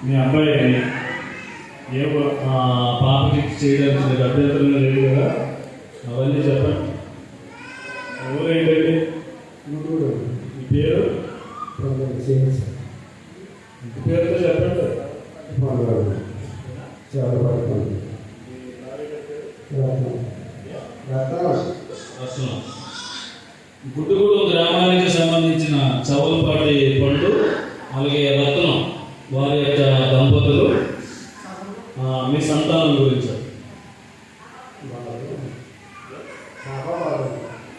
మీ అబ్బాయిని ఏ పాపకి చేయడానికి అభ్యంతరం లేదు కదా, అవన్నీ చెప్పండి. ఎవరేంటండి ఈ పేరు? ఇంటి పేరుతో చెప్పండి. గుడ్డుగూడెం గ్రామానికి సంబంధించిన చౌలపాటి పండు అలాగే రత్నం వారి యొక్క దంపతులు మీ సంతానం గురించి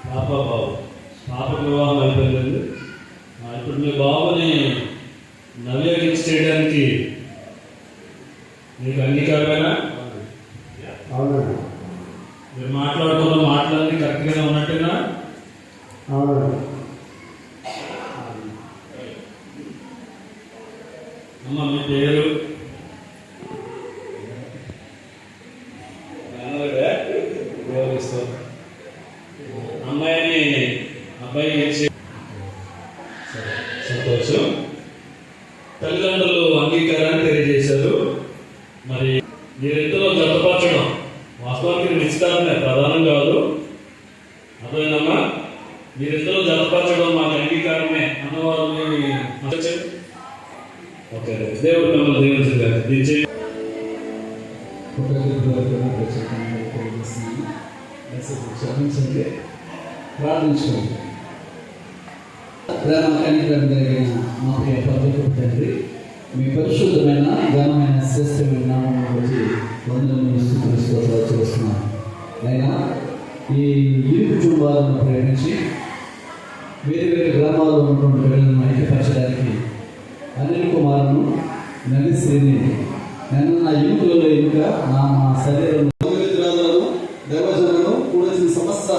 పాప బాబు పాపకు వివాహం అయిపోయిందండి. ఇప్పుడు మీ బాబుని నవ్యోగించి చేయడానికి మీకు అంగీకారమేనా? అవునండి. మీరు మాట్లాడుతున్న మాటలన్నీ కరెక్ట్గానే ఉన్నట్టున్నా? అవునండి. అమ్మ మీ పేరు? అమ్మాయిని అబ్బాయి ఇచ్చి సంతోషం. తల్లిదండ్రులు అంగీకారాన్ని తెలియజేశారు. మరి మీరిద్దరూ జతపరచడం వాస్తవానికి నిశ్చితార్థమే ప్రధానం కాదు. అర్థమైందమ్మా? మీరిద్దరూ జతపరచడం మాకు అంగీకారమే అన్నవారు ఓకే. దేవుడు మిమ్మల్ని దీవించండి. క్షమించండి, ప్రార్థించుకోండి. ప్రేమ కనికరం కలిగిన మా ప్రియ పరలోకపు తండ్రి, మీ పరిశుద్ధమైన ఘనమైన శ్రేష్టమైన నామమును బట్టి వందనములు స్తుతులు స్తోత్రాలు చేస్తున్నాను. అయినా ఈ ఇరు కుటుంబాలను ప్రేమించి వేరు వేరు గ్రామాల్లో ఉన్నటువంటి పిల్లలను ఐక్యపరచడానికి అనిల్ కుమార్ను నడిశ్రీని నేను నా ఎముకలలో ఎముక నా శరీరంలో దైవజనులను కూడాల్సిన సమస్త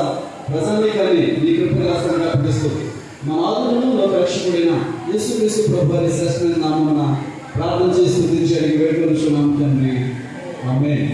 ప్రజానీకాన్ని నీ కృపరాశంగా ప్రకటిస్తుంది. మా ఆదులను లోకరక్షకుడైన యేసుక్రీస్తు ప్రభువారి శ్రేష్టమైన నామమున ప్రార్థన చేసి స్తుతించడానికి వేడుకొనుచున్నాము తండ్రి. ఆమేన్.